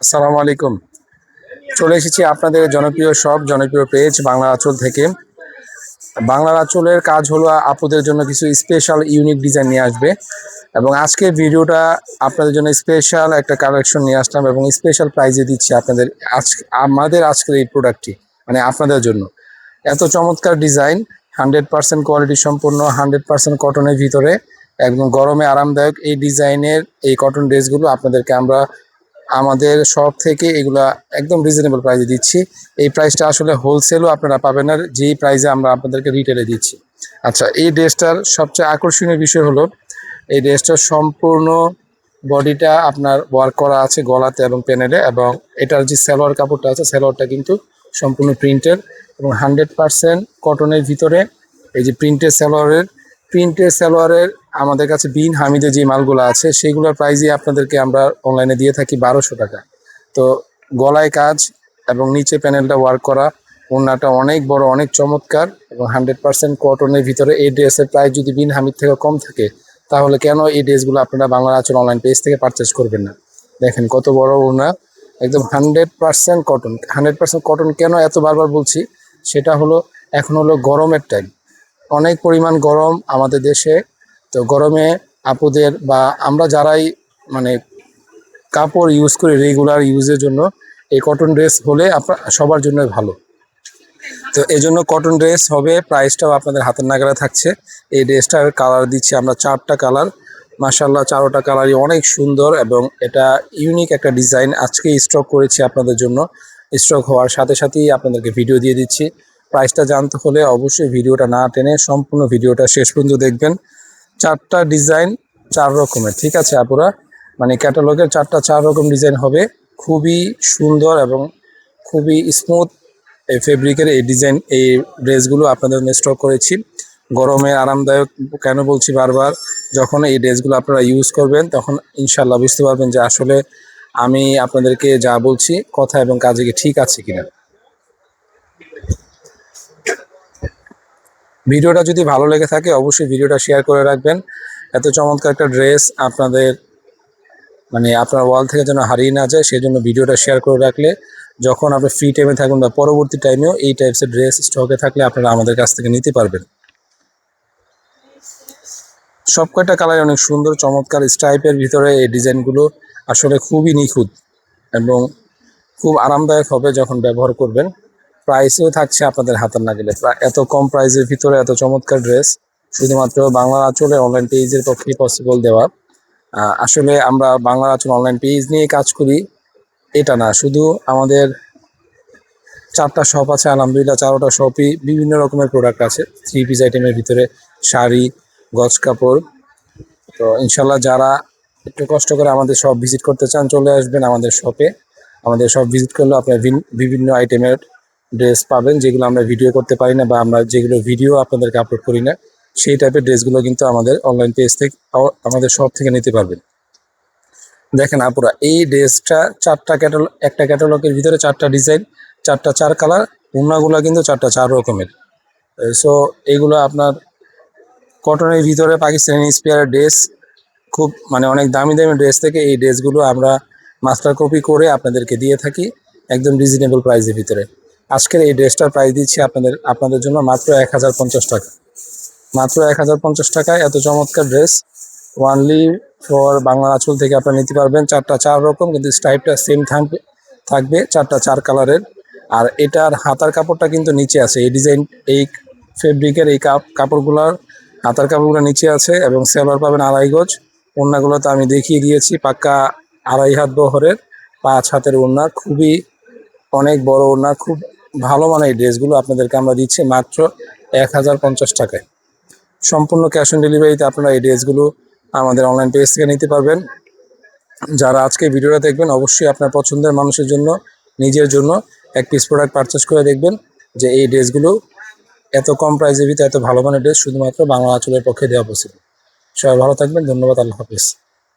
আসসালামু আলাইকুম। চলে এসেছি আপনাদের জনপ্রিয় সব জনপ্রিয় পেজ বাংলা আঁচল থেকে। বাংলা আঁচলের কাজ হলো আপুদের জন্য কিছু স্পেশাল ইউনিক ডিজাইন নিয়ে আসবে, এবং আজকের ভিডিওটা আপনাদের জন্য স্পেশাল একটা কালেকশন নিয়ে আসলাম এবং স্পেশাল প্রাইজে দিচ্ছি আপনাদের আমাদের আজকের এই প্রোডাক্টটি, মানে আপনাদের জন্য। এত চমৎকার ডিজাইন, 100% কোয়ালিটি সম্পূর্ণ, 100% কটনের ভিতরে, একদম গরমে আরামদায়ক এই ডিজাইনের এই কটন ড্রেসগুলো আপনাদেরকে আমরা আমাদের শপ থেকে এগুলা একদম রিজনেবল প্রাইসে দিচ্ছি। এই প্রাইসটা আসলে হোলসেলও আপনারা পাবেন না, যেই প্রাইসে আমরা আপনাদেরকে রিটেলে দিচ্ছি। আচ্ছা, এই ড্রেসটার সবচেয়ে আকর্ষণীয় বিষয় হলো এই ড্রেসটার সম্পূর্ণ বডিটা আপনার ওয়ার্ক করা আছে গলাতে এবং প্যানেলে, এবং এটার যে সালোয়ার কাপড়টা আছে সালোয়ারটা কিন্তু সম্পূর্ণ প্রিন্টের এবং 100% কটনের ভিতরে। এই যে প্রিন্টের সালোয়ারের আমাদের কাছে বিন হামিদের যে মালগুলো আছে সেইগুলোর প্রাইসই আপনাদেরকে আমরা অনলাইনে দিয়ে থাকি 1200 টাকা। তো গলায় কাজ এবং নিচে প্যানেলটা ওয়ার্ক করা, ওড়নাটা অনেক বড়, অনেক চমৎকার এবং 100% কটনের ভিতরে। এই ড্রেসের প্রাইস যদি বিন হামিদ থেকে কম থাকে তাহলে কেন এই ড্রেসগুলো আপনারা বাংলা আঁচল অনলাইন পেজ থেকে পারচেস করবেন না? দেখেন কত বড় ওড়না, একদম 100% কটন। 100% কটন কেন এত বারবার বলছি, সেটা হলো এখন হলো গরমের টাইম, অনেক পরিমাণ গরম আমাদের দেশে। তো গরমে আপুদের বা আমরা যারাই মানে কাপড় ইউজ করি রেগুলার ইউজের জন্য, এই কটন ড্রেস হলে আপনার সবার জন্য ভালো। তো এই জন্য কটন ড্রেস হবে, প্রাইসটাও আপনাদের হাতের নাগালে থাকছে। এই ড্রেসটার কালার দিচ্ছি আমরা 4টা কালার, মাশাআল্লাহ 4টা কালারই অনেক সুন্দর এবং এটা ইউনিক একটা ডিজাইন। আজকে স্টক করেছি আপনাদের জন্য, স্টক হওয়ার সাথে সাথেই আপনাদেরকে ভিডিও দিয়ে দিচ্ছি। প্রাইসটা জানতে হলে অবশ্যই ভিডিওটা না টেনে সম্পূর্ণ ভিডিওটা শেষ পর্যন্ত দেখবেন। 4টা ডিজাইন 4 রকমের, ঠিক আছে আপুরা? মানে ক্যাটালগের 4 রকম ডিজাইন হবে, খুবই সুন্দর এবং খুবই স্মুথ এই ফেব্রিকের এই ডিজাইন। এই ড্রেসগুলো আপনাদের জন্য স্টক করেছি। গরমে আরামদায়ক কেন বলছি বারবার, যখন এই ড্রেসগুলো আপনারা ইউজ করবেন তখন ইনশাল্লাহ বুঝতে পারবেন যে আসলে আমি আপনাদেরকে যা বলছি কথা এবং কাজে কি ঠিক আছে কিনা। ভিডিওটা যদি ভালো লেগে থাকে অবশ্যই ভিডিওটা শেয়ার করে রাখবেন। এত চমৎকার একটা ড্রেস আপনাদের মানে আপনার ওয়াল থেকে যেন হারিয়ে না যায়, সেই জন্য ভিডিওটা শেয়ার করে রাখলে যখন আপনি ফ্রি টাইমে থাকবেন বা পরবর্তী টাইমেও এই টাইপসের ড্রেস স্টকে থাকলে আপনারা আমাদের কাছ থেকে নিতে পারবেন। সব কয়টা কালার অনেক সুন্দর চমৎকার স্টাইপের ভিতরে এই ডিজাইনগুলো আসলে খুবই নিখুঁত এবং খুব আরামদায়ক হবে যখন ব্যবহার করবেন। প্রাইসও থাকছে আপনাদের হাতের নাগালে। এত কম প্রাইসের ভিতরে এত চমৎকার ড্রেস শুধুমাত্র বাংলা আঁচলে অনলাইন পেজের পক্ষেই পসিবল দেওয়া। আসলে আমরা বাংলা আঁচল অনলাইন পেজ নিয়ে কাজ করি এটা না, শুধু আমাদের 4টা শপ আছে আলহামদুলিল্লাহ। 4টা শপই বিভিন্ন রকমের প্রোডাক্ট আছে, 3 পিস আইটেমের ভিতরে শাড়ি, গজ কাপড়। তো ইনশাল্লাহ যারা একটু কষ্ট করে আমাদের শপ ভিজিট করতে চান চলে আসবেন আমাদের শপে। আমাদের শপ ভিজিট করলে আপনার বিভিন্ন আইটেমের ড্রেস পাবেন যেগুলো আমরা ভিডিও করতে পারি না বা আমরা যেগুলো ভিডিও আপনাদেরকে আপলোড করি না, সেই টাইপের ড্রেসগুলো কিন্তু আমাদের অনলাইন পেজ থেকে আমাদের শপ থেকে নিতে পারবেন। দেখেন আপুরা, এই ড্রেসটা একটা ক্যাটালগের ভিতরে 4টা ডিজাইন, 4টা 4 কালার, ওড়নাগুলো কিন্তু 4টা 4 রকমের। সো এইগুলো আপনার কটনের ভিতরে পাকিস্তানি ইন্সপায়ার্ড ড্রেস, খুব মানে অনেক দামি দামি ড্রেস থেকে এই ড্রেসগুলো আমরা মাস্টার কপি করে আপনাদেরকে দিয়ে থাকি একদম রিজনেবল প্রাইসের ভিতরে। আজকের এই ড্রেসটার প্রাইস দিচ্ছি আপনাদের জন্য মাত্র 1050 টাকা। মাত্র 1050 টাকায় এত চমৎকার ড্রেস ওয়ানলি ফর বাংলা আঁচল থেকে আপনারা নিতে পারবেন। 4টা 4 রকম, কিন্তু স্টাইপটা সেম থাকবে 4টা 4 কালারের। আর এটার হাতার কাপড়টা কিন্তু নিচে আছে, এই ডিজাইন এই ফেব্রিকের এই কাপড়গুলোর হাতার কাপড়গুলো নিচে আছে এবং সেলোয়ার পাবেন 2.5 গজ। ওড়নাগুলো তো আমি দেখিয়ে দিয়েছি, পাক্কা 2.5 হাত বহরের 5 হাতের ওড়না, খুবই অনেক বড় ওড়না, খুব ভালো মানের এই ড্রেসগুলো আপনাদেরকে আমরা দিচ্ছি মাত্র 1050 টাকায়। সম্পূর্ণ ক্যাশ অন ডেলিভারিতে আপনারা এই ড্রেসগুলো আমাদের অনলাইন পেজ থেকে নিতে পারবেন। যারা আজকে ভিডিওটা দেখবেন অবশ্যই আপনার পছন্দের মানুষের জন্য, নিজের জন্য এক পিস প্রোডাক্ট পারচেস করে দেখবেন যে এই ড্রেসগুলো এত কম প্রাইসের ভিতরে এত ভালো মানের ড্রেস শুধুমাত্র বাংলা আঁচলের পক্ষে দেওয়া পসিবল। সবাই ভালো থাকবেন, ধন্যবাদ, আল্লাহ হাফিজ।